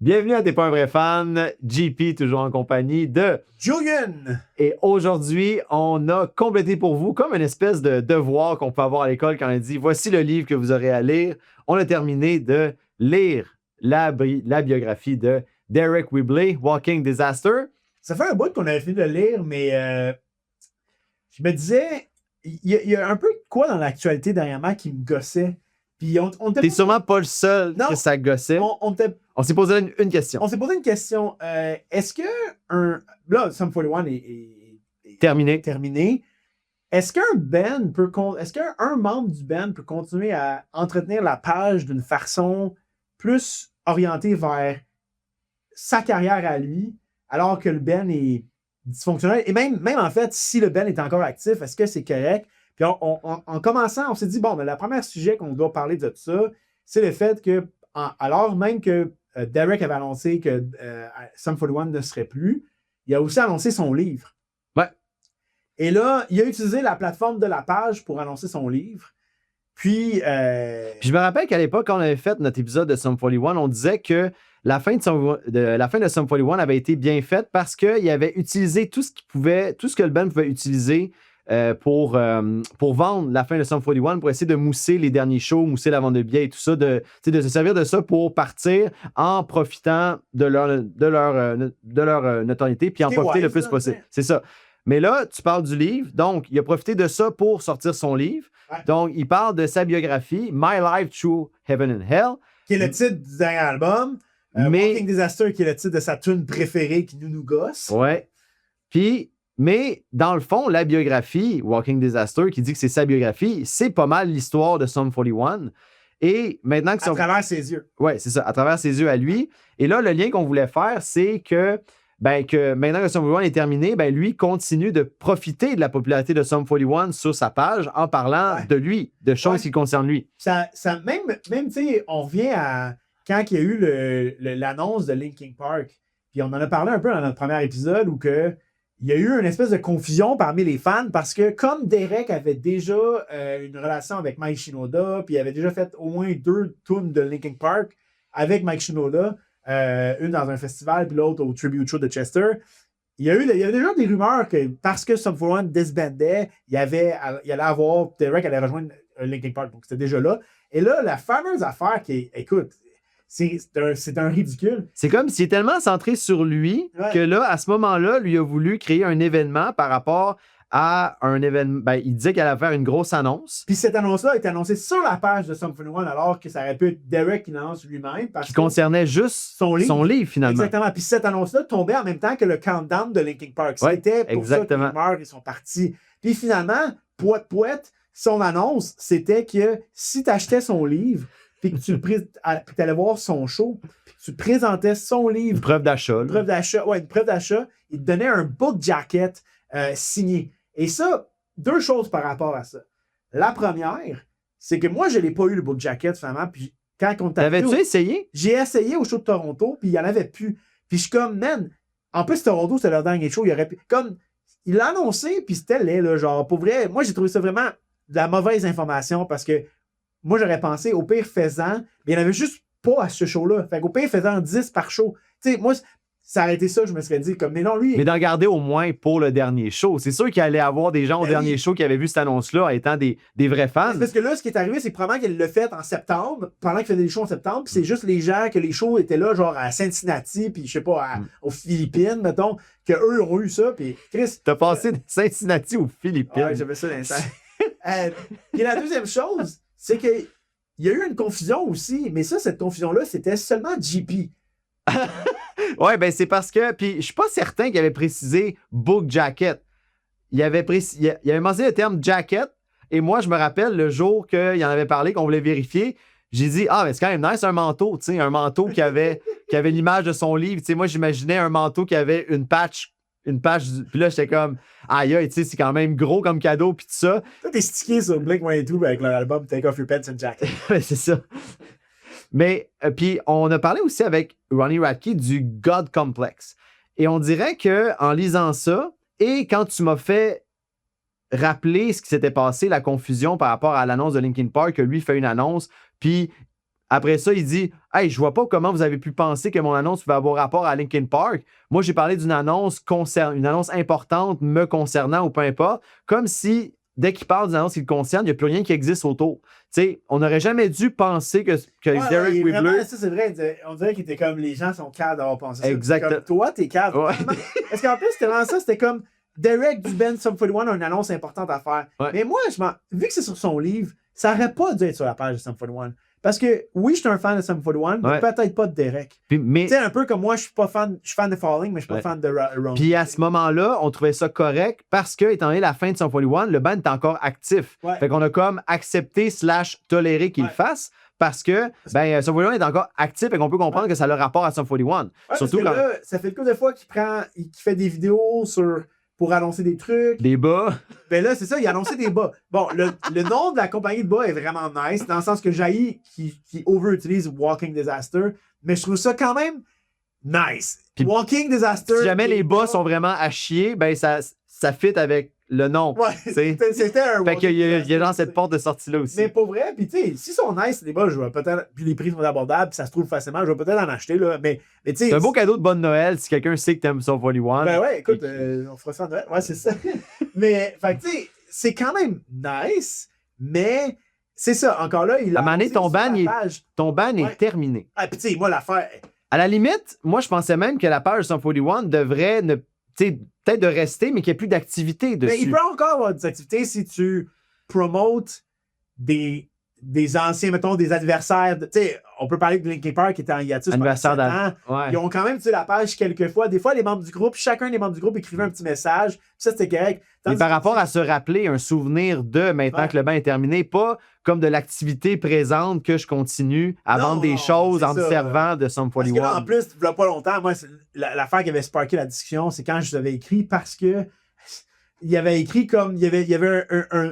Bienvenue à T'es pas un vrai fan, JP toujours en compagnie de Julian! Et aujourd'hui, on a complété pour vous comme une espèce de devoir qu'on peut avoir à l'école quand on dit voici le livre que vous aurez à lire. On a terminé de lire la biographie de Derek Whibley, Walking Disaster. Ça fait un bout qu'on avait fini de le lire, mais je me disais, il y a un peu de quoi dans l'actualité dernièrement qui me gossait. Puis T'es sûrement pas le seul Non, que ça gossait. On s'est posé une question. On s'est posé une question. Est-ce que là, Sum 41 est terminé. Est-ce qu'un band est-ce qu'un membre du band peut continuer à entretenir la page d'une façon plus orientée vers sa carrière à lui, alors que le band est dysfonctionnel? Et même en fait, si le band est encore actif, est-ce que c'est correct? Puis en commençant, on s'est dit, bon, mais le premier sujet qu'on doit parler de ça, c'est le fait que, alors même que Derek avait annoncé que Sum 41 ne serait plus, il a aussi annoncé son livre. Ouais. Et là, il a utilisé la plateforme de la page pour annoncer son livre. Puis je me rappelle qu'à l'époque, quand on avait fait notre épisode de Sum 41, on disait que la fin de Sum 41 avait été bien faite parce qu'il avait utilisé tout ce que le band pouvait utiliser pour vendre la fin de Sum 41, pour essayer de mousser les derniers shows, mousser la vente de billets et tout ça, de se servir de ça pour partir en profitant de leur notoriété puis en profiter le plus possible. C'est ça. Mais là, tu parles du livre, donc il a profité de ça pour sortir son livre. Ouais. Donc, il parle de sa biographie, My Life Through Heaven and Hell. Qui est le titre du dernier album. Walking Disaster, qui est le titre de sa tune préférée qui nous gosse. Ouais. Mais dans le fond, la biographie, Walking Disaster, qui dit que c'est sa biographie, c'est pas mal l'histoire de Sum 41. Et maintenant que à travers ses yeux. Oui, c'est ça, à travers ses yeux à lui. Et là, le lien qu'on voulait faire, c'est que maintenant que Sum 41 est terminé, lui continue de profiter de la popularité de Sum 41 sur sa page en parlant de lui, de choses qui concernent lui. Ça même tu sais, on revient à quand il y a eu l'annonce de Linkin Park. Puis on en a parlé un peu dans notre premier épisode où il y a eu une espèce de confusion parmi les fans parce que comme Derek avait déjà une relation avec Mike Shinoda, puis il avait déjà fait au moins 2 tunes de Linkin Park avec Mike Shinoda, une dans un festival puis l'autre au Tribute Show de Chester. Il y avait déjà des rumeurs que parce que Sum 41 disbandait, il allait avoir Derek allait rejoindre Linkin Park, donc c'était déjà là. Et là, la fameuse affaire qui, écoute, c'est un ridicule. C'est comme s'il est tellement centré sur lui que là, à ce moment-là, lui a voulu créer un événement par rapport à un événement. Il disait qu'elle allait faire une grosse annonce. Puis cette annonce-là a été annoncée sur la page de Sum 41 alors que ça aurait pu être Derek qui l'annonce lui-même. Qui concernait juste son livre, finalement. Exactement. Puis cette annonce-là tombait en même temps que le countdown de Linkin Park. C'était pour ça que les rumeurs ils sont partis. Puis finalement, poète, son annonce, c'était que si tu achetais son livre, puis que tu allais voir son show, puis que tu présentais son livre. Une preuve d'achat. Une preuve d'achat. Il te donnait un book jacket signé. Et ça, 2 choses par rapport à ça. La première, c'est que moi, je n'ai pas eu le book jacket, finalement. Puis quand on t'a T'avais-tu essayé? J'ai essayé au show de Toronto, puis il n'y en avait plus. Puis je suis comme, man, en plus, Toronto, c'était leur dernier show. Il aurait pu. Comme, il l'a annoncé, puis c'était laid, là, genre, pour vrai. Moi, j'ai trouvé ça vraiment de la mauvaise information parce que moi, j'aurais pensé, au pire faisant, mais il n'y en avait juste pas à ce show-là. Fait qu'au pire faisant 10 par show. Tu sais, moi, ça aurait été ça, je me serais dit, comme, mais non, lui. Mais d'en garder au moins pour le dernier show. C'est sûr qu'il allait avoir des gens au dernier show qui avaient vu cette annonce-là étant des vrais fans. Parce que là, ce qui est arrivé, c'est que probablement qu'elle l'a fait en septembre, pendant qu'il faisait des shows en septembre, puis c'est juste les gens que les shows étaient là, genre à Cincinnati, puis je sais pas, aux Philippines, mettons, qu'eux ont eu ça, puis Chris. T'as passé de Cincinnati aux Philippines. Ouais, j'avais ça l'instant. Puis la deuxième chose, c'est qu'il y a eu une confusion aussi, mais ça, cette confusion-là, c'était seulement JP. Ouais, c'est parce que. Puis je suis pas certain qu'il avait précisé book jacket. Il avait mentionné le terme jacket. Et moi, je me rappelle le jour qu'il en avait parlé, qu'on voulait vérifier. J'ai dit, mais c'est quand même nice un manteau, tu sais, un manteau qui avait l'image de son livre. Tu sais, moi, j'imaginais un manteau qui avait une page. Puis là, j'étais comme, aïe, tu sais, c'est quand même gros comme cadeau, puis tout ça. Toi, t'es stické sur Blink-182 avec leur album Take Off Your Pants and Jacket. C'est ça. Mais, puis, on a parlé aussi avec Ronnie Radke du God Complex. Et on dirait qu'en lisant ça, et quand tu m'as fait rappeler ce qui s'était passé, la confusion par rapport à l'annonce de Linkin Park, que lui fait une annonce, puis Après ça, il dit « Hey, je vois pas comment vous avez pu penser que mon annonce pouvait avoir rapport à Linkin Park. Moi, j'ai parlé d'une annonce une annonce importante me concernant ou peu importe. » Comme si, dès qu'il parle d'une annonce qui le concerne, il n'y a plus rien qui existe autour. Tu sais, on n'aurait jamais dû penser que Derek Whibley... Vraiment, ça, c'est vrai. On dirait qu'il était comme les gens sont cadres d'avoir pensé ça. Exactement. Comme toi, t'es cadre. Ouais. Parce qu'en plus, c'était vraiment ça. C'était comme Derek du band Sum 41 a une annonce importante à faire. Ouais. Mais moi, vu que c'est sur son livre, ça n'aurait pas dû être sur la page de Sum 41. Parce que oui, je suis un fan de Sum 41, mais peut-être pas de Derek. Mais... Tu sais, un peu comme moi, je suis fan de Falling, mais je suis pas fan de Ron. Puis à ce moment-là, on trouvait ça correct parce que, étant donné la fin de Sum 41, le band est encore actif. Fait qu'on a comme accepté / toléré qu'il le fasse. Parce que Sum 41 est encore actif et qu'on peut comprendre que ça a le rapport à Sum 41. Surtout quand... là, ça fait le coup de fois qu'il fait des vidéos pour annoncer des trucs. Des bas. Ben là, c'est ça, il a annoncé des bas. Bon, le nom de la compagnie de bas est vraiment nice, dans le sens que Jailly qui over-utilise Walking Disaster, mais je trouve ça quand même nice. Puis, Walking Disaster. Si jamais les bas sont vraiment à chier, ben ça fit avec le nom. Ouais, c'était un Fait qu'il y a genre cette porte de sortie-là aussi. Mais pour vrai, puis tu sais, s'ils sont nice, les bas, je vais peut-être. Puis les prix sont abordables, puis ça se trouve facilement, je vais peut-être en acheter, là. Mais tu sais. C'est un beau cadeau de bonne Noël si quelqu'un sait que t'aimes Sum 41. Ben ouais, écoute, on fera ça en Noël. Ouais, c'est ça. Mais, fait tu sais, c'est quand même nice, mais c'est ça. Encore là, il a. À un moment donné, ton ban est terminé. Ah, puis tu sais, moi, l'affaire. À la limite, moi, je pensais même que la page Sum 41 devrait peut-être de rester, mais qu'il n'y ait plus d'activité dessus. Mais il peut encore avoir des activités si tu promotes des anciens, mettons, des adversaires. Tu sais, on peut parler de Linkin Park qui était en hiatus pendant 7 ans. Ouais. Ils ont quand même la page quelques fois. Des fois, les membres du groupe, chacun des membres du groupe écrivait un petit message. Ça, c'était correct. Mais par rapport à se rappeler un souvenir de maintenant que le bain est terminé, pas comme de l'activité présente que je continue à vendre des choses en me servant de Sum 41. Parce que là, en plus, il n'y a pas longtemps, moi, l'affaire qui avait sparké la discussion, c'est quand je vous avais écrit parce que il avait écrit comme il y avait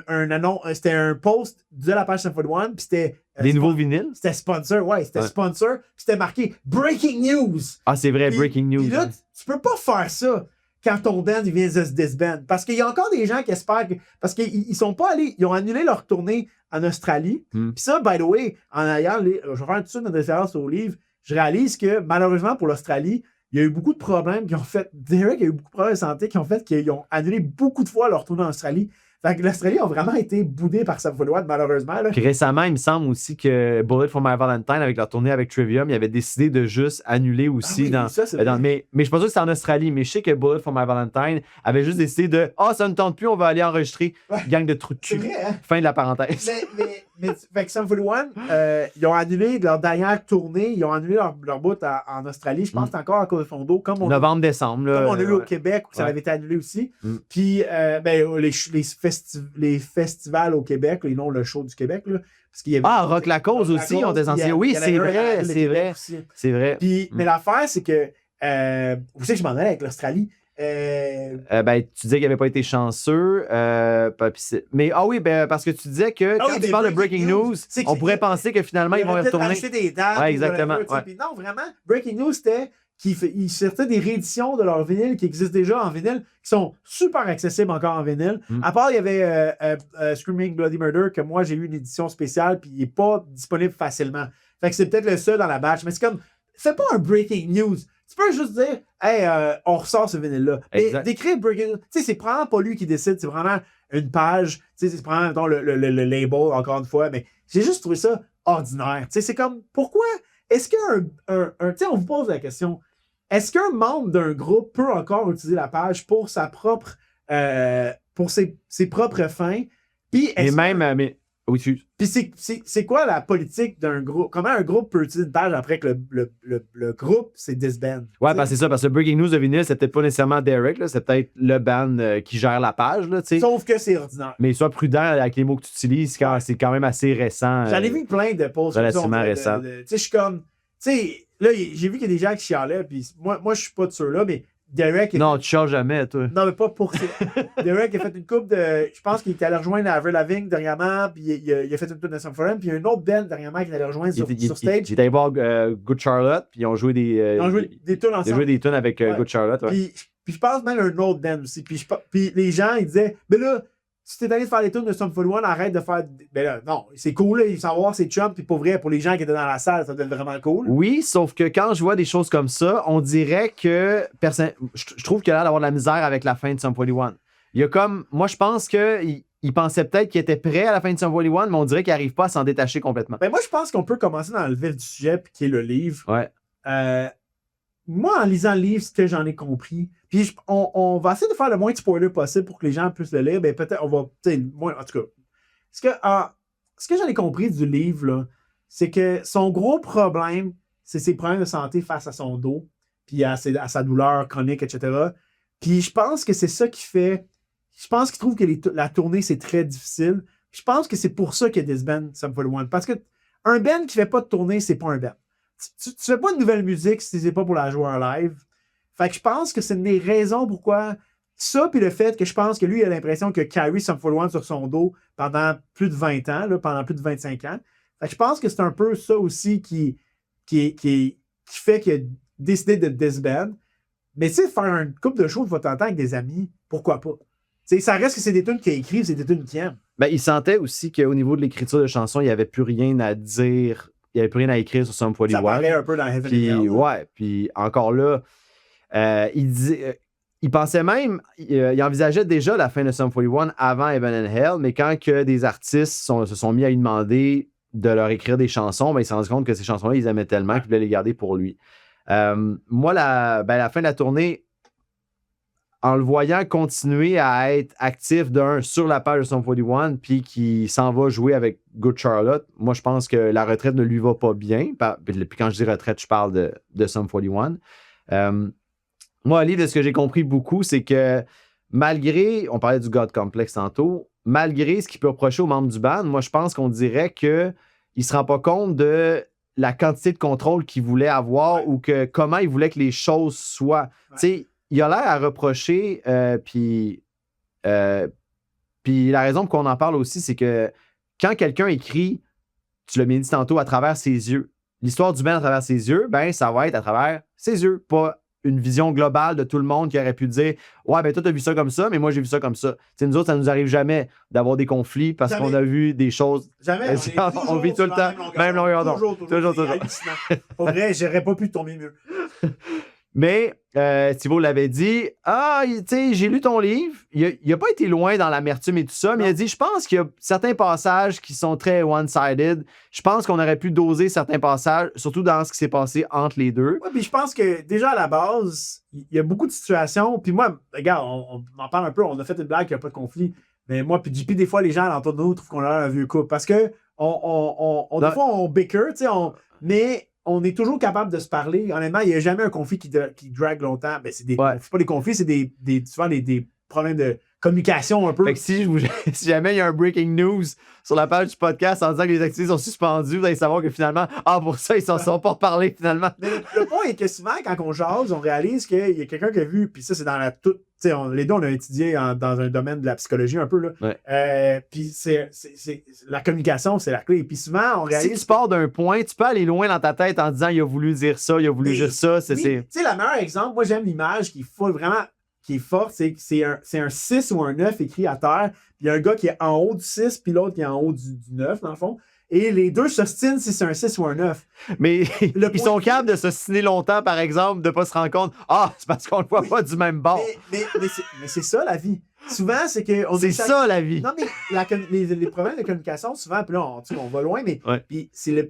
un annonce, c'était un post de la page Sum 41, puis c'était des nouveaux vinyles. C'était sponsor, sponsor, puis c'était marqué Breaking News. Ah, c'est vrai, Breaking News. Puis là, tu peux pas faire ça quand ton band vient de se disband. Parce qu'il y a encore des gens qui espèrent que. Parce qu'ils sont pas allés. Ils ont annulé leur tournée en Australie. Puis ça, by the way, en ayant. Je vais faire tout de suite une référence au livre. Je réalise que malheureusement pour l'Australie, il y a eu beaucoup de problèmes qui ont fait. Derek a eu beaucoup de problèmes de santé qui ont fait qu'ils ont annulé beaucoup de fois leur tournée en Australie. Fait que l'Australie a vraiment été boudée par Sum 41, malheureusement. Là. Puis récemment, il me semble aussi que Bullet for My Valentine, avec leur tournée avec Trivium, ils avaient décidé de juste annuler aussi. Mais je suis pas sûr que c'était en Australie, mais je sais que Bullet for My Valentine avait juste décidé de ça ne tente plus, on va aller enregistrer gang de trous de cul. Vrai, hein? Fin de la parenthèse. Mais fait que Sum 41, ils ont annulé leur dernière tournée, ils ont annulé leur bout en Australie. Je pense que c'est encore à cause de Fondo. Comme Novembre-décembre. Comme on a eu au Québec, où ça avait été annulé aussi. Puis les festivals au Québec, ils ont le show du Québec. Là, parce qu'il y avait, Rock la cause aussi, on des anciens. Oui, c'est vrai. Puis, mais l'affaire, c'est que vous savez que je m'en allais avec l'Australie. Tu disais qu'il n'avait pas été chanceux. Mais parce que tu disais que quand tu parles de Breaking News, on pourrait penser que finalement, ils vont y retourner. Des dates, exactement. Puis non, vraiment, Breaking News, c'était qu'ils sortaient des rééditions de leurs vinyles qui existent déjà en vinyle, qui sont super accessibles encore en vinyle. À part, il y avait Screaming Bloody Murder, que moi, j'ai eu une édition spéciale, puis il n'est pas disponible facilement. Fait que c'est peut-être le seul dans la batch. Mais c'est comme, fais pas un Breaking News. Tu peux juste dire, hey, on ressort ce vinyle-là. Mais d'écrire Breaking News, tu sais, c'est probablement pas lui qui décide, c'est vraiment une page, tu sais, c'est probablement le label, encore une fois, mais j'ai juste trouvé ça ordinaire. Tu sais, c'est comme, pourquoi est-ce qu'un tu sais, on vous pose la question, est-ce qu'un membre d'un groupe peut encore utiliser la page pour sa propre, pour ses propres fins? Puis Puis c'est quoi la politique d'un groupe? Comment un groupe peut utiliser une page après que le groupe s'est disband? Ouais, c'est ça, parce que Breaking News de vinyle, c'était peut-être pas nécessairement Derek, là, c'est peut-être le band qui gère la page. Là, sauf que c'est ordinaire. Mais sois prudent avec les mots que tu utilises, car c'est quand même assez récent. J'en ai vu plein de posts relativement récents. Tu sais, je suis comme. Tu sais, là, j'ai vu qu'il y a des gens qui chialaient, puis moi je suis pas de ceux-là, mais Derek. Non, tu chiales jamais, toi. Non, mais pas pour ça. Derek a fait une coupe de. Je pense qu'il était allé rejoindre Avril Lavigne dernièrement, puis il a fait une coupe de Sum 41, puis il y a une autre band dernièrement qui est allé rejoindre sur stage. Il est allé voir Good Charlotte, puis ils ont joué des. Ils ont joué des tunes ensemble. Ils ont joué des tunes avec Good Charlotte. Ouais. Puis je pense même à une autre band aussi. Puis les gens, ils disaient, mais là, si t'es allé de faire les tunes de Sum 41, arrête de faire. Ben là, non, c'est cool, là, savoir c'est chum, puis pour vrai, pour les gens qui étaient dans la salle, ça doit être vraiment cool. Oui, sauf que quand je vois des choses comme ça, on dirait que je trouve qu'il a l'air d'avoir de la misère avec la fin de Sum 41. Il y a comme. Moi, je pense qu'il pensait peut-être qu'il était prêt à la fin de Sum 41, mais on dirait qu'il n'arrive pas à s'en détacher complètement. Ben moi, je pense qu'on peut commencer dans le vif du sujet, puis qui est le livre. Ouais. Moi, en lisant le livre, ce que j'en ai compris, puis on va essayer de faire le moins de spoilers possible pour que les gens puissent le lire. Ben peut-être, on va. Moi, en tout cas. Ce que j'en ai compris du livre, là, c'est que son gros problème, c'est ses problèmes de santé face à son dos, puis à sa douleur chronique, etc. Puis je pense que c'est ça qui fait. Je pense qu'il trouve que la tournée, c'est très difficile. Je pense que c'est pour ça qu'il y a des bands Sum 41. Parce que un band qui fait pas de tournée, c'est pas un band. Tu fais pas de nouvelle musique si c'est pas pour la jouer en live. Fait que je pense que c'est une des raisons pourquoi ça, puis le fait que je pense que lui, il a l'impression que carry Sum 41 sur son dos pendant plus de 20 ans, là, pendant plus de 25 ans. Fait que je pense que c'est un peu ça aussi qui fait qu'il a décidé de disband. Mais tu sais, faire une couple de shows de votre temps avec des amis, pourquoi pas? T'sais, ça reste que c'est des tunes qu'il écrit, c'est des tunes qu'il aime. Ben, il sentait aussi qu'au niveau de l'écriture de chansons, il n'y avait plus rien à dire. Il n'y avait plus rien à écrire sur Sum 41. Ça parlait un peu dans Heaven puis, and Hell. Ouais, puis encore là, il pensait même, il envisageait déjà la fin de Sum 41 avant Heaven and Hell, mais quand que des artistes se sont mis à lui demander de leur écrire des chansons, ben, il s'est rendu compte que ces chansons-là, ils aimaient tellement qu'il voulait les garder pour lui. Moi, la fin de la tournée, en le voyant continuer à être actif sur la page de Sum 41, puis qui s'en va jouer avec Good Charlotte, moi, je pense que la retraite ne lui va pas bien. Puis quand je dis retraite, je parle de Sum 41. Moi, Olive, de ce que j'ai compris beaucoup, c'est que malgré, on parlait du God Complex tantôt, malgré ce qu'il peut reprocher aux membres du band, moi, je pense qu'on dirait qu'il ne se rend pas compte de la quantité de contrôle qu'il voulait avoir ou que comment il voulait que les choses soient. Tu sais, il a l'air à reprocher, puis la raison pour qu'on en parle aussi, c'est que quand quelqu'un écrit, tu l'as bien dit tantôt, à travers ses yeux, l'histoire du band à travers ses yeux, ben ça va être à travers ses yeux, pas une vision globale de tout le monde qui aurait pu dire « Ouais, ben toi, t'as vu ça comme ça, mais moi, j'ai vu ça comme ça. » T'sais, nous autres, ça nous arrive jamais d'avoir des conflits parce qu'on a vu des choses... Jamais. On vit tout le temps, même longueur d'onde. Toujours. Pour vrai, j'aurais pas pu tomber mieux. Mais Thibault l'avait dit, tu sais, j'ai lu ton livre. Il n'a pas été loin dans l'amertume et tout ça, mais il a dit, je pense qu'il y a certains passages qui sont très one-sided. Je pense qu'on aurait pu doser certains passages, surtout dans ce qui s'est passé entre les deux. Oui, puis je pense que déjà à la base, il y a beaucoup de situations. Puis moi, regarde, on en parle un peu, on a fait une blague qu'il n'y a pas de conflit. Mais moi, puis JP, des fois, les gens à l'entour de nous trouvent qu'on a un vieux couple. Parce que des fois, on bicker, tu sais, mais on est toujours capable de se parler. Honnêtement, il n'y a jamais un conflit qui drague longtemps. Ben, c'est pas des conflits, c'est souvent des problèmes de communication un peu. Fait que si jamais il y a un breaking news sur la page du podcast en disant que les activités sont suspendues, vous allez savoir que finalement, pour ça, ils s'en sont pas reparlés finalement. Mais le point est que souvent, quand on jase, on réalise qu'il y a quelqu'un qui a vu, puis ça, c'est dans la toute. Les deux, on a étudié dans un domaine de la psychologie un peu. Là. Ouais. Puis c'est la communication, c'est la clé. Puis souvent, on réalise. Si tu pars d'un point, tu peux aller loin dans ta tête en disant il a voulu dire ça, il a voulu dire ça. Tu sais, le meilleur exemple, moi, j'aime l'image qui est forte, c'est un 6 ou un 9 écrit à terre. Puis il y a un gars qui est en haut du 6, puis l'autre qui est en haut du 9, dans le fond. Et les deux s'ostinent si c'est un 6 ou un 9. Mais ils sont capables de s'ostiner longtemps, par exemple, de ne pas se rendre compte. C'est parce qu'on ne le voit pas du même bord. Mais c'est ça, la vie. Souvent, c'est que... ça, la vie. Non, mais les problèmes de communication, souvent, puis là, on va loin, mais puis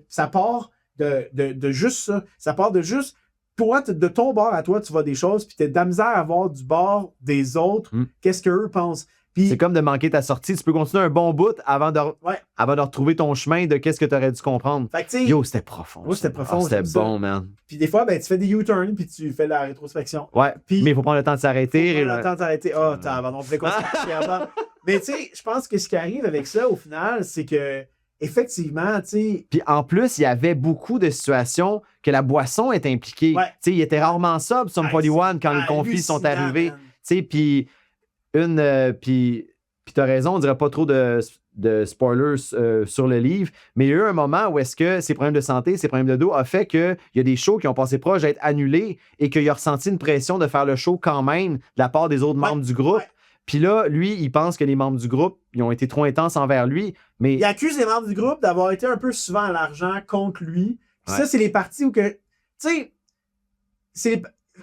ça part de juste ça. Ça part de juste... Toi, de ton bord à toi, tu vois des choses, puis tu as de la misère à voir du bord des autres. Qu'est-ce qu'eux pensent? Puis, c'est comme de manquer ta sortie. Tu peux continuer un bon bout avant de retrouver ton chemin de qu'est-ce que tu aurais dû comprendre. Fait que, yo, c'était profond. C'était profond. C'était bon, man. Puis des fois, tu fais des U-turns puis tu fais de la rétrospection. Ouais, puis, mais il faut prendre le temps de s'arrêter. Il faut prendre le temps de s'arrêter. Mais tu sais, je pense que ce qui arrive avec ça, au final, c'est que effectivement, tu sais... Puis en plus, il y avait beaucoup de situations que la boisson est impliquée. Tu sais, il était rarement sobre, Sum 41, quand les conflits sont arrivés. Tu sais, puis... Puis t'as raison, on dirait pas trop de spoilers sur le livre, mais il y a eu un moment où est-ce que ses problèmes de santé, ses problèmes de dos a fait qu'il y a des shows qui ont passé proche d'être annulés et qu'il a ressenti une pression de faire le show quand même de la part des autres membres du groupe. Puis là, lui, il pense que les membres du groupe, ils ont été trop intenses envers lui, mais... Il accuse les membres du groupe d'avoir été un peu souvent à l'argent contre lui. Puis Ouais. ça, c'est les parties où que... Tu sais,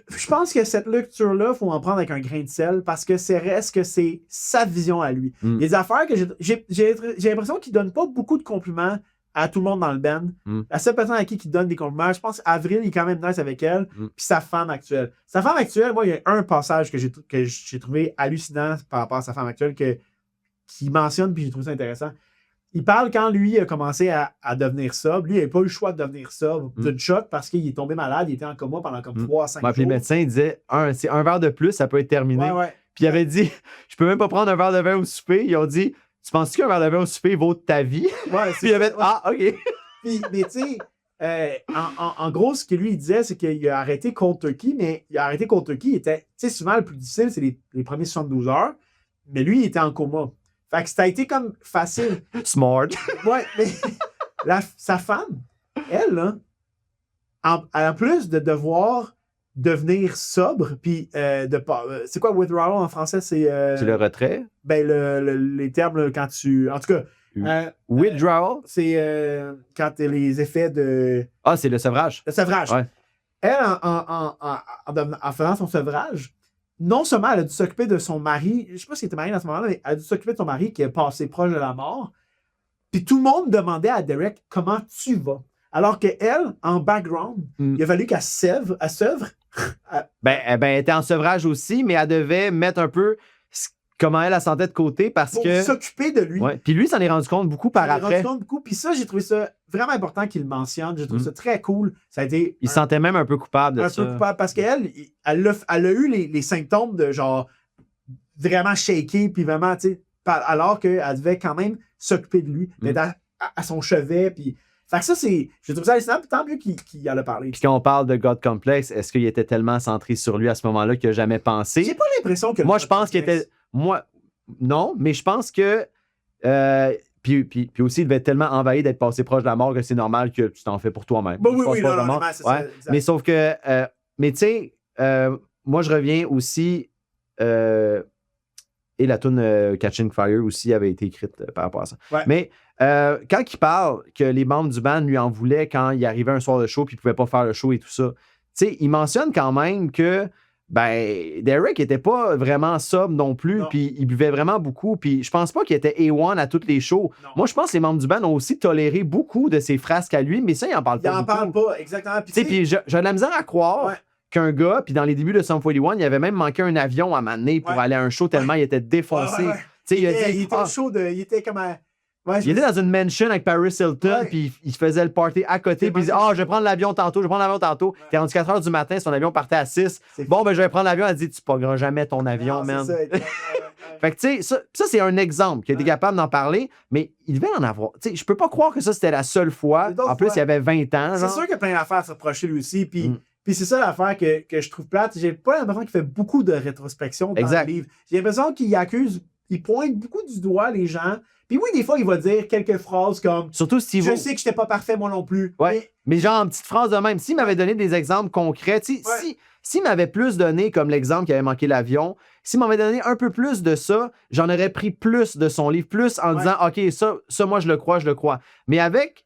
je pense que cette lecture-là, il faut en prendre avec un grain de sel parce que reste que c'est sa vision à lui. Mm. Les affaires que j'ai l'impression qu'il donne pas beaucoup de compliments à tout le monde dans le band. Mm. La seule personne à qui il donne des compliments, je pense Avril, il est quand même nice avec elle. Mm. Puis sa femme actuelle. Sa femme actuelle, moi, il y a un passage que j'ai trouvé hallucinant par rapport à sa femme actuelle qui mentionne, puis j'ai trouvé ça intéressant. Il parle quand lui a commencé à devenir sobre. Lui, il n'avait pas eu le choix de devenir sobre d'une shot parce qu'il est tombé malade. Il était en coma pendant comme 3 à 5 jours. Puis les médecins disaient, c'est un verre de plus, ça peut être terminé. Ouais. Puis il avait dit, je peux même pas prendre un verre de vin au souper. Ils ont dit, tu penses qu'un verre de vin au souper vaut ta vie? Ouais, Puis il avait dit, OK. Puis, mais tu sais, en gros, ce que lui il disait, c'est qu'il a arrêté Cold Turkey, mais il a arrêté Cold Turkey. Tu sais, souvent, le plus difficile, c'est les premiers 72 heures. Mais lui, il était en coma. Fait que ça a été comme facile. Smart. Ouais, mais sa femme, elle, là, en plus de devoir devenir sobre, puis c'est quoi withdrawal en français? C'est le retrait? Ben, les termes, là, quand tu... En tout cas... Withdrawal? C'est quand t'as les effets de... Ah, c'est le sevrage. Le sevrage. Ouais. Elle, en faisant son sevrage, non seulement elle a dû s'occuper de son mari, je sais pas si elle était mariée à ce moment-là, mais elle a dû s'occuper de son mari qui est passé proche de la mort. Puis tout le monde demandait à Derek comment tu vas. Alors qu'elle, en background, il a fallu qu'elle sèvre. Elle était en sevrage aussi, mais elle devait mettre un peu comment elle sentait de côté parce pour que... s'occuper de lui. Ouais. Puis lui, s'en est rendu compte beaucoup par après. Puis ça, j'ai trouvé ça vraiment important qu'il le mentionne. J'ai trouvé ça très cool. Ça a été il se sentait même un peu coupable de ça. Un peu coupable parce qu'elle, elle a eu les symptômes de genre vraiment shaky, puis vraiment, tu sais, alors qu'elle devait quand même s'occuper de lui, d'être à son chevet, puis... Fait que ça, j'ai trouvé ça hallucinant, puis tant mieux qu'il en a parlé. Puis quand on parle de God Complex, est-ce qu'il était tellement centré sur lui à ce moment-là qu'il n'a jamais pensé? J'ai pas l'impression que... Moi, je pense qu'il était... Moi, non, mais je pense que... Puis aussi, il devait être tellement envahi d'être passé proche de la mort que c'est normal que tu t'en fais pour toi-même. Oui, non, c'est ça. Mais sauf que... mais tu sais, moi, je reviens aussi... et la tune Catching Fire aussi avait été écrite par rapport à ça. Ouais. Mais quand il parle que les membres du band lui en voulaient quand il arrivait un soir de show puis il ne pouvait pas faire le show et tout ça, tu sais, il mentionne quand même que Derek n'était pas vraiment sobre non plus, puis il buvait vraiment beaucoup, puis je pense pas qu'il était A1 à toutes les shows. Non. Moi, je pense que les membres du band ont aussi toléré beaucoup de ses frasques à lui, mais ça, il en parle pas. Il en parle pas, exactement. Puis j'ai de la misère à croire qu'un gars, puis dans les débuts de Sum 41, il avait même manqué un avion à m'amener pour aller à un show tellement il était défoncé. Il était chaud il était comme un... il était dans une mansion avec Paris Hilton, puis il faisait le party à côté, puis il disait je vais prendre l'avion tantôt, T'es rendu 4 h du matin, son avion partait à 6. Bon, je vais prendre l'avion. Elle dit tu pogneras jamais ton avion, man. Fait que, tu sais, ça c'est un exemple qui a été capable d'en parler, mais il devait en avoir. Tu sais, je peux pas croire que ça, c'était la seule fois. En plus, il avait 20 ans. C'est sûr qu'il y a plein d'affaires à se reprocher lui aussi, puis c'est ça l'affaire que je trouve plate. J'ai pas l'impression qu'il fait beaucoup de rétrospection dans le livre. J'ai l'impression qu'il pointe beaucoup du doigt les gens. Puis oui, des fois, il va dire quelques phrases comme... Surtout Steve. Je sais que j'étais pas parfait, moi non plus. Ouais. Mais genre en petite phrase de même. S'il m'avait donné des exemples concrets, s'il m'avait plus donné, comme l'exemple qui avait manqué l'avion, s'il m'avait donné un peu plus de ça, j'en aurais pris plus de son livre, plus en disant, OK, ça, moi, je le crois. Mais avec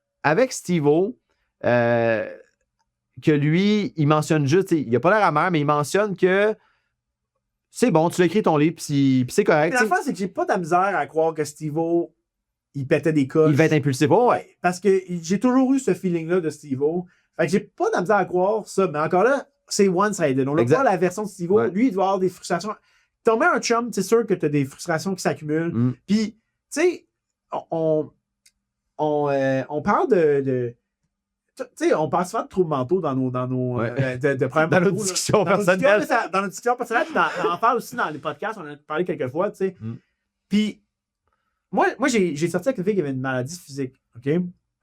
Steve-O, que lui, il mentionne juste, il a pas l'air amer, mais il mentionne que c'est bon, tu écris ton livre, puis c'est correct. La fin, c'est que j'ai pas de misère à croire que Steve-O, il pétait des coches. Il va être impulsif, ouais. Parce que j'ai toujours eu ce feeling-là de Steve-O. Fait que j'ai pas de misère à croire ça, mais encore là, c'est one-sided. On n'a pas la version de Steve-O. Ouais. Lui, il doit avoir des frustrations. T'en mets un chum, c'est sûr que t'as des frustrations qui s'accumulent. Puis, tu sais, on parle de tu sais, on parle souvent de troubles mentaux dans nos de problèmes dans nos discussions personnelles. Dans nos discussions personnelles, on en parle aussi dans les podcasts, on en a parlé quelques fois, tu sais. Puis, moi j'ai sorti avec une fille qui avait une maladie physique, OK?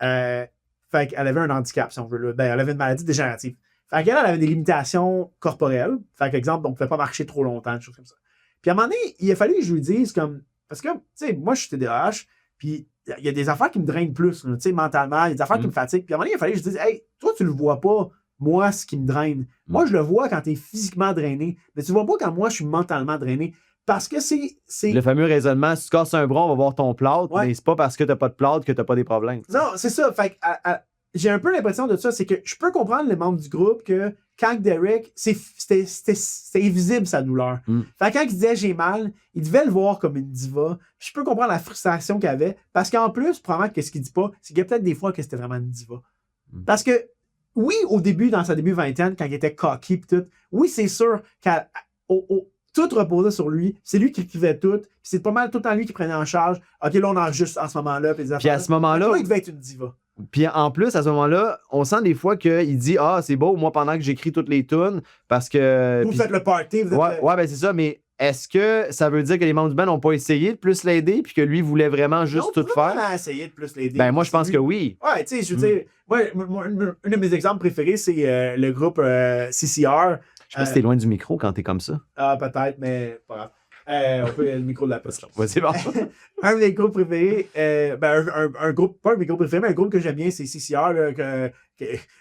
Fait qu'elle avait un handicap, si on veut. Là. Ben, elle avait une maladie dégénérative. Fait qu'elle avait des limitations corporelles. Fait qu'exemple, on ne pouvait pas marcher trop longtemps, des choses comme ça. Puis à un moment donné, il a fallu que je lui dise comme... Parce que, tu sais, moi, je suis TDAH, puis il y a des affaires qui me drainent plus, tu sais, mentalement. Il y a des affaires qui me fatiguent. Puis à un moment donné, il a fallu que je dise, hey, toi, tu le vois pas, moi, ce qui me draine. Moi, je le vois quand tu es physiquement drainé, mais tu le vois pas quand moi, je suis mentalement drainé. parce que c'est... Le fameux raisonnement, si tu casses un bras, on va voir ton plâtre, mais c'est pas parce que t'as pas de plâtre que t'as pas des problèmes. Non, c'est ça. Fait que, j'ai un peu l'impression de ça, c'est que je peux comprendre les membres du groupe que quand Derek, c'était visible sa douleur. Fait que quand il disait j'ai mal, il devait le voir comme une diva. Je peux comprendre la frustration qu'il avait, parce qu'en plus, probablement que ce qu'il dit pas, c'est qu'il y a peut-être des fois que c'était vraiment une diva. Parce que, oui, au début, dans sa début vingtaine, quand il était cocky pis tout, oui, c'est sûr tout reposait sur lui. C'est lui qui écrivait tout. Puis c'est pas mal tout le temps lui qui prenait en charge. OK, là, on enregistre en ce moment-là. Puis à ce moment-là... il devait être une diva. Puis en plus, à ce moment-là, on sent des fois qu'il dit « Ah, c'est beau, moi, pendant que j'écris toutes les tunes, parce que... » Vous faites le party. Ouais, ben c'est ça, mais est-ce que ça veut dire que les membres du band n'ont pas essayé de plus l'aider, puis que lui voulait vraiment juste tout faire? Il a essayé de plus l'aider. Ben moi, je pense que oui. Ouais, tu sais, je veux dire... Moi, un de mes exemples préférés, c'est le groupe CCR. Je sais pas si t'es loin du micro quand t'es comme ça. Ah, peut-être, mais pas grave. On peut le micro de la poste. Ouais, c'est bon. Un de mes groupes préférés, un groupe, pas un de mes groupes préférés, mais un groupe que j'aime bien, c'est CCR, là,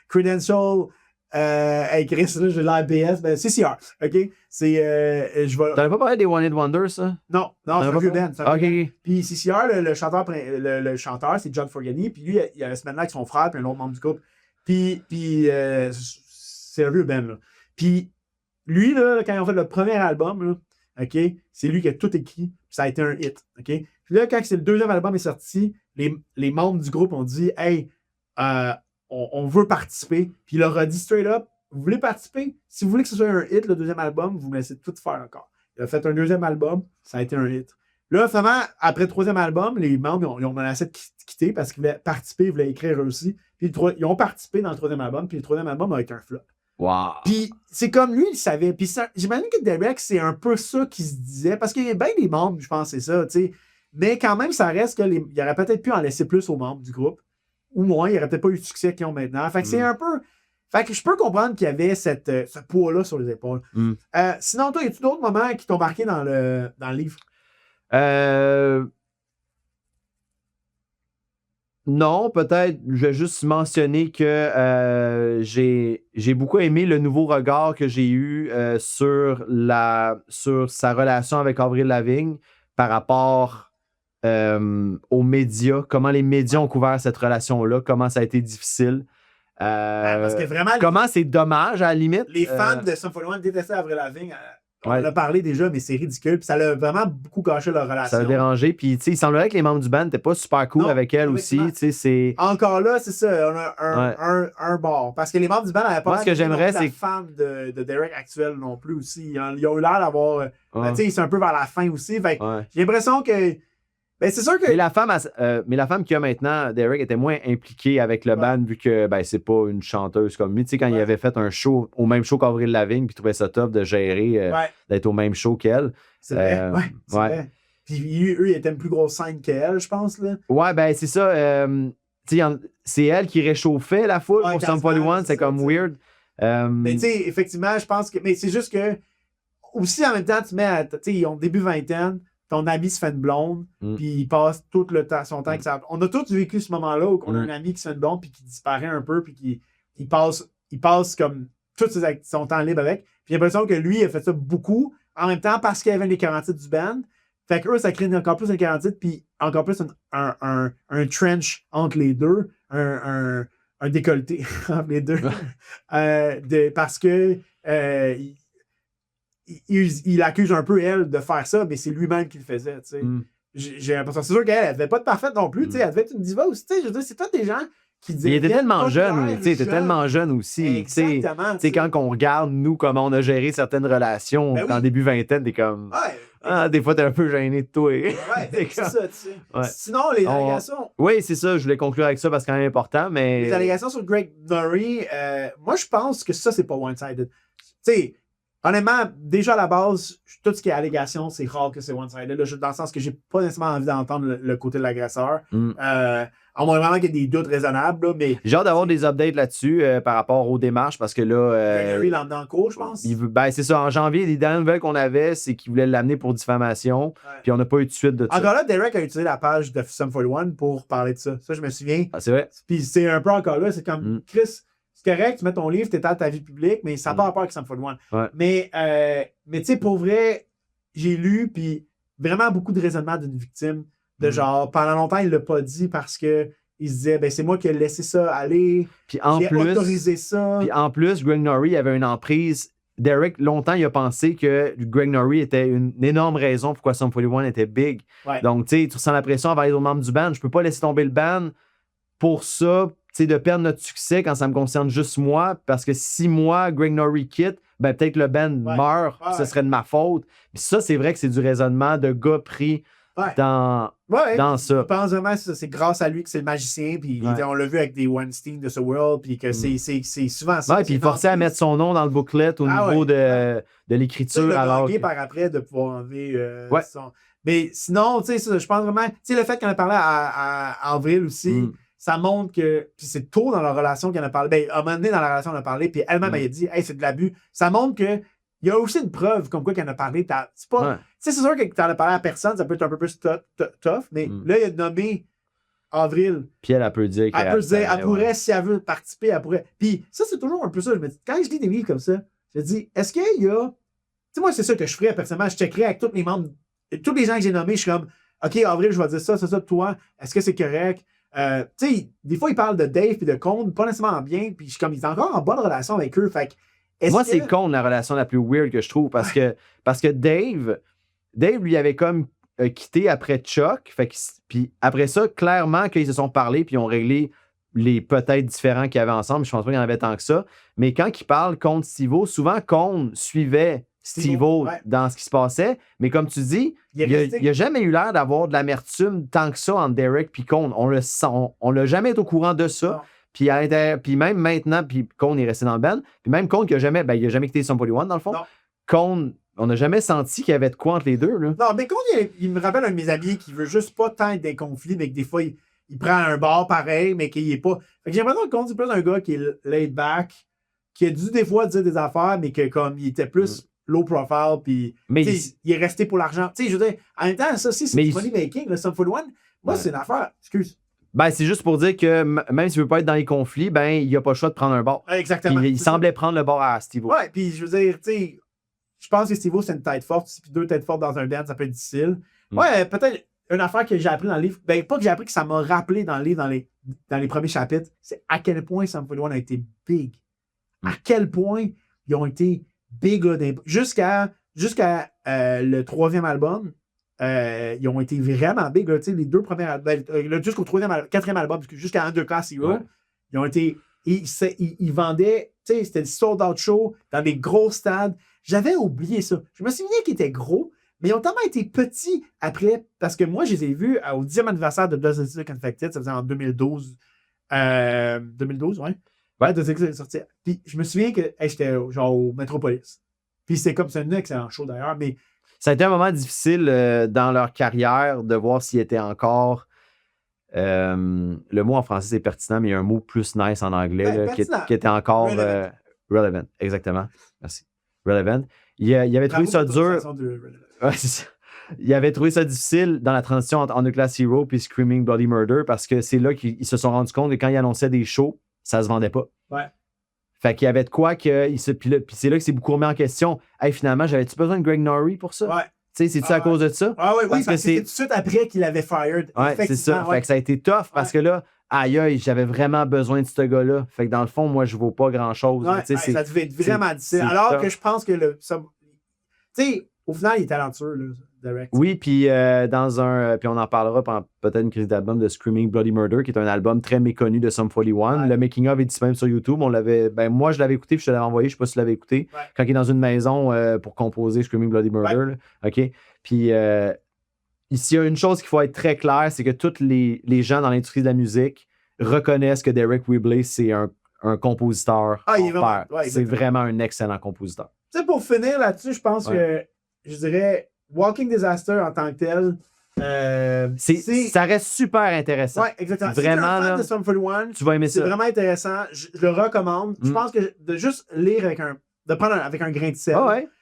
Credential, Chris, là, j'ai l'ABS, ben CCR, OK? C'est, T'en as pas parlé des One Hit Wonders, ça? Non, c'est un vieux band. OK. Puis CCR, le chanteur, c'est John Fogerty, puis lui, il y a ce band-là avec son frère, puis un autre membre du groupe. Puis c'est un vieux band, là. Puis lui, là, quand ils ont fait le premier album, là, OK, c'est lui qui a tout écrit, puis ça a été un hit, OK? Puis là, quand le deuxième album est sorti, les membres du groupe ont dit « Hey, on veut participer. » Puis il leur a dit straight up « Vous voulez participer? Si vous voulez que ce soit un hit, le deuxième album, vous me laissez tout faire encore. » Il a fait un deuxième album, ça a été un hit. Là, finalement, après le troisième album, les membres, ils ont menacé de quitter parce qu'ils voulaient participer, ils voulaient écrire eux aussi. Puis ils ont participé dans le troisième album, puis le troisième album a été un flop. Wow. Puis c'est comme lui, il savait. Puis j'imagine que Derek, c'est un peu ça qu'il se disait. Parce qu'il y a bien des membres, je pense, c'est ça, tu sais. Mais quand même, ça reste que il aurait peut-être pu en laisser plus aux membres du groupe. Ou moins, il aurait peut-être pas eu le succès qu'ils ont maintenant. Fait que c'est un peu. Fait que je peux comprendre qu'il y avait ce poids-là sur les épaules. Sinon, toi, y a-tu d'autres moments qui t'ont marqué dans le livre? Non, peut-être, je vais juste mentionner que j'ai beaucoup aimé le nouveau regard que j'ai eu sur sa relation avec Avril Lavigne par rapport aux médias, comment les médias ont couvert cette relation-là, comment ça a été difficile. Parce que vraiment, comment c'est dommage à la limite. Les fans de Sum 41 détestaient Avril Lavigne. On en a parlé déjà, mais c'est ridicule. Puis ça l'a vraiment beaucoup gâché leur relation. Ça a dérangé. Puis, tu sais, il semblerait que les membres du band n'étaient pas super cool avec elle aussi. Tu sais, encore là, c'est ça. On a un bord. Parce que les membres du band n'avaient pas ce que j'aimerais, c'est fans de Derek actuel non plus aussi. Ils ont eu l'air d'avoir. Tu sais, c'est un peu vers la fin aussi. Fait j'ai l'impression que. Ben, c'est sûr que. Mais la femme qu'il y a maintenant, Derek, était moins impliquée avec le band vu que c'est pas une chanteuse comme lui. Tu sais, quand il avait fait un show, au même show qu'Avril Lavigne, puis il trouvait ça top de gérer, d'être au même show qu'elle. C'est vrai. C'est vrai. Puis eux, ils étaient une plus grosse scène qu'elle, je pense. Là. Ouais, ben c'est ça. C'est elle qui réchauffait la foule pour Sum 41. C'est comme weird. Mais tu sais, effectivement, je pense que. Mais c'est juste que. Aussi, en même temps, tu sais, ils ont début vingtaine. Ton ami se fait une blonde, puis il passe tout son temps avec ça. On a tous vécu ce moment-là où on a un ami qui se fait une blonde, puis qui disparaît un peu, puis il passe comme tout son temps libre avec. Puis j'ai l'impression que lui, il a fait ça beaucoup, en même temps parce qu'il y avait les quarantides du band. Fait que eux, ça crée encore plus une quarantide, puis encore plus un trench entre les deux, un décolleté entre les deux. Parce que il accuse un peu elle de faire ça, mais c'est lui-même qui le faisait. J'ai l'impression, c'est sûr qu'elle devait pas être parfaite non plus. Elle devait être une diva aussi. Je veux dire, c'est tous des gens qui disaient. Il était tellement jeune, il était tellement jeune aussi. Exactement. Quand on regarde, nous, comment on a géré certaines relations en début vingtaine, t'es comme. Des fois, t'es un peu gêné de toi. C'est ça, tu sais. Sinon, les allégations. Oui, c'est ça. Je voulais conclure avec ça parce que c'est quand même important, mais. Les allégations sur Greg Murray, moi, je pense que ça, c'est pas one-sided. Tu sais, honnêtement, déjà à la base, tout ce qui est allégation, c'est rare que c'est one-sided. Dans le sens que j'ai pas nécessairement envie d'entendre le côté de l'agresseur. À moins vraiment qu'il y ait des doutes raisonnables, là, mais. J'ai hâte d'avoir des updates là-dessus par rapport aux démarches parce que là. Lui, il l'emmenait en cours, je pense. C'est ça. En janvier, les dernières nouvelles qu'on avait, c'est qu'il voulait l'amener pour diffamation. Puis on n'a pas eu de suite de ça. Encore là, Derek a utilisé la page de Sum 41 pour parler de ça. Ça, je me souviens. Ah, c'est vrai. Puis c'est un peu encore là, c'est comme Chris. C'est correct, tu mets ton livre, t'étales ta vie publique, mais ça n'a pas rapport avec Sum 41. Mais tu sais, pour vrai, j'ai lu, puis vraiment beaucoup de raisonnements d'une victime, de genre, pendant longtemps, il l'a pas dit parce que il se disait, ben c'est moi qui ai laissé ça aller, Puis en j'ai plus, autorisé ça. puis en plus, Greg Norrie avait une emprise. Derek, longtemps, il a pensé que Greg Norrie était une énorme raison pourquoi Sum 41 était big. Ouais. Donc, tu sais, tu ressens la pression envers les autres membres du band. Je peux pas laisser tomber le band pour ça, tu sais, de perdre notre succès quand ça me concerne juste moi. Parce que si moi, Greg Norrie quitte, ben peut-être le band meurt, ce serait de ma faute. Puis ça, c'est vrai que c'est du raisonnement de gars pris dans ça. Je pense vraiment que c'est grâce à lui que c'est le magicien, puis on l'a vu avec des Weinstein de ce world, puis que c'est souvent ça. Ouais, puis il forçait à mettre son nom dans le booklet au niveau de l'écriture. Alors par après de pouvoir enlever son... Mais sinon, tu sais, je pense vraiment... Tu sais, le fait qu'on a parlé à Avril aussi, ça montre que... Puis c'est tôt dans la relation qu'on a parlé. Ben, à un moment donné, dans la relation, on a parlé, puis elle-même, elle a dit « Hey, c'est de l'abus ». Ça montre que il y a aussi une preuve comme quoi qu'elle en a parlé. C'est pas... Tu sais, c'est sûr que t'en as parlé à personne, ça peut être un peu plus tough, mais là, il a nommé Avril. Puis elle peut dire qu'elle elle pourrait, si elle veut participer, elle pourrait. Puis ça, c'est toujours un peu ça. Je me dis, quand je lis des livres comme ça, je me dis, est-ce qu'il y a... Tu sais, moi, c'est ça que je ferais personnellement. Je checkerais avec tous les membres, tous les gens que j'ai nommés, je suis comme, OK, Avril, je vais dire ça, de toi. Est-ce que c'est correct? Tu sais, des fois, ils parlent de Dave et de Cone, pas nécessairement bien, puis je suis comme, il est encore en bonne relation avec eux. Fait que, moi, c'est Cone, la relation la plus weird que je trouve, parce que Dave, lui, avait comme quitté après Chuck. Puis après ça, clairement qu'ils se sont parlé puis ils ont réglé les peut-être différents qu'il y avait ensemble. Je pense pas qu'il y en avait tant que ça. Mais quand ils parlent contre Steve-O, souvent Cone suivait Steve-O dans ce qui se passait. Mais comme tu dis, il n'a jamais eu l'air d'avoir de l'amertume tant que ça entre Derek et Cone. On l'a jamais été au courant de ça. Puis même maintenant, puis Cone est resté dans le band. Puis même Cone, il n'a jamais quitté Sum 41 dans le fond. Cone, on n'a jamais senti qu'il y avait de quoi entre les deux. Là. Non, mais Cone, il me rappelle un de mes amis qui veut juste pas tant être des conflits, mais que des fois, il prend un bar pareil, mais qu'il est pas. Fait que j'ai l'impression que Cone, c'est plus un gars qui est laid back, qui a dû des fois dire des affaires, mais que comme il était plus low profile, puis il est resté pour l'argent. Tu sais, je veux dire, en même temps, ça aussi, c'est du money making, le Sum 41. Moi, c'est une affaire. Excuse. Ben, c'est juste pour dire que même s'il veut pas être dans les conflits, ben, il a pas le choix de prendre un bar. Exactement. Puis il semblait prendre le bar à Steve-O. Ouais, puis je veux dire, tu sais, je pense que Steve-O, c'est une tête forte. Puis 2 têtes fortes dans un band, ça peut être difficile. Ouais, peut-être une affaire que j'ai appris dans le livre, ben, pas que j'ai appris, que ça m'a rappelé dans le livre, dans les premiers chapitres, c'est à quel point Sum 41 a été big. À quel point ils ont été big, là, jusqu'à le 3e album. Ils ont été vraiment big. Là, les 2 premiers albums, jusqu'au 4e album, parce que jusqu'à Underclass Hero, ils ont été. Ils vendaient, c'était le sold out show dans des gros stades. J'avais oublié ça. Je me souviens qu'ils étaient gros, mais ils ont tellement été petits après, parce que moi, je les ai vus au 10e anniversaire de Does It Sick Infected, ça faisait en 2012. 2012, ouais. Ouais, Does It Sick est sorti. Puis je me souviens que j'étais genre au Metropolis. Puis c'est un excellent show d'ailleurs, mais. Ça a été un moment difficile dans leur carrière de voir s'ils étaient encore. Le mot en français c'est pertinent, mais il y a un mot plus nice en anglais là, qui était encore relevant. Exactement. Merci. Relevant. Il avait trouvé ça dur. Ouais, c'est ça. Il avait trouvé ça difficile dans la transition entre Underclass Hero et Screaming Bloody Murder parce que c'est là qu'ils se sont rendus compte que quand ils annonçaient des shows, ça se vendait pas. Ouais. Fait qu'il y avait de quoi que. Puis c'est là que c'est beaucoup remis en question. Hey, finalement, j'avais-tu besoin de Greg Norrie pour ça? Ouais. Tu sais, c'est-tu à cause de ça? Ah oui, parce que c'est tout de suite après qu'il avait fired. Ouais, c'est ça. Fait que ça a été tough parce que là, aïe, j'avais vraiment besoin de ce gars-là. Fait que dans le fond, moi, je vaux pas grand-chose. Ouais, ça devait être vraiment difficile. Alors que je pense que tu sais, au final, il est talentueux, là, Derek. Oui, puis puis on en parlera pendant peut-être une crise d'album de Screaming Bloody Murder, qui est un album très méconnu de Sum 41. Le making-of est disponible sur YouTube. Moi, je l'avais écouté, puis je te l'avais envoyé, je sais pas si tu l'avais écouté, quand il est dans une maison pour composer Screaming Bloody Murder. Là. OK? Puis s'il y a une chose qu'il faut être très clair, c'est que tous les gens dans l'industrie de la musique reconnaissent que Derek Whibley, c'est un compositeur. C'est vraiment un excellent compositeur. Tu sais, pour finir là-dessus, je pense que je dirais Walking Disaster en tant que tel. Ça reste super intéressant. Oui, exactement. Vraiment, si tu es un fan de Sum 41, tu vas aimer ça. C'est vraiment intéressant. Je le recommande. Je pense que de juste lire de prendre avec un grain de sel.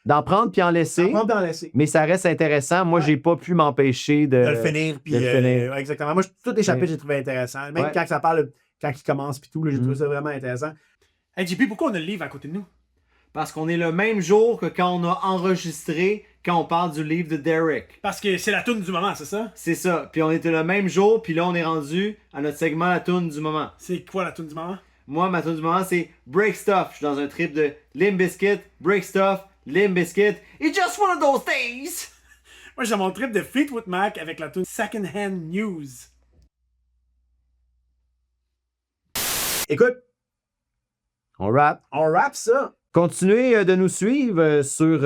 D'en prendre puis en laisser. Mais ça reste intéressant. Moi, j'ai pas pu m'empêcher de le finir. Puis, exactement. Moi, tous les chapitres, j'ai trouvé intéressant. Même quand ça parle, quand il commence puis tout, j'ai trouvé ça vraiment intéressant. Hey, JP, pourquoi on a le livre à côté de nous? Parce qu'on est le même jour que quand on a enregistré quand on parle du livre de Derek. Parce que c'est la toune du moment, c'est ça? C'est ça. Puis on était le même jour, puis là, on est rendu à notre segment La toune du moment. C'est quoi la toune du moment? Moi, ma toune du moment, c'est Break Stuff. Je suis dans un trip de Limp Bizkit, Break Stuff, Limp Bizkit. It's just one of those days! Moi, j'ai mon trip de Fleetwood Mac avec la tune Second Hand News. Écoute, On rap. on rappe ça. Continuez de nous suivre sur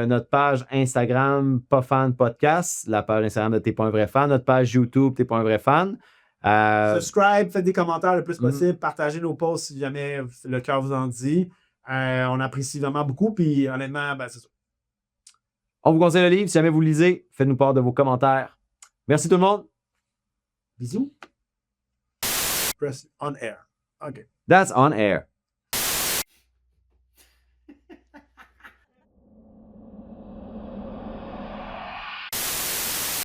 notre page Instagram Pas Fan Podcast, la page Instagram de T'es pas un vrai fan, notre page YouTube T'es pas un vrai fan. Subscribe, faites des commentaires le plus possible, partagez nos posts si jamais le cœur vous en dit. On apprécie vraiment beaucoup, puis honnêtement, ben, c'est ça. On vous conseille le livre. Si jamais vous le lisez, faites-nous part de vos commentaires. Merci tout le monde. Bisous. Press on air. OK. That's on air.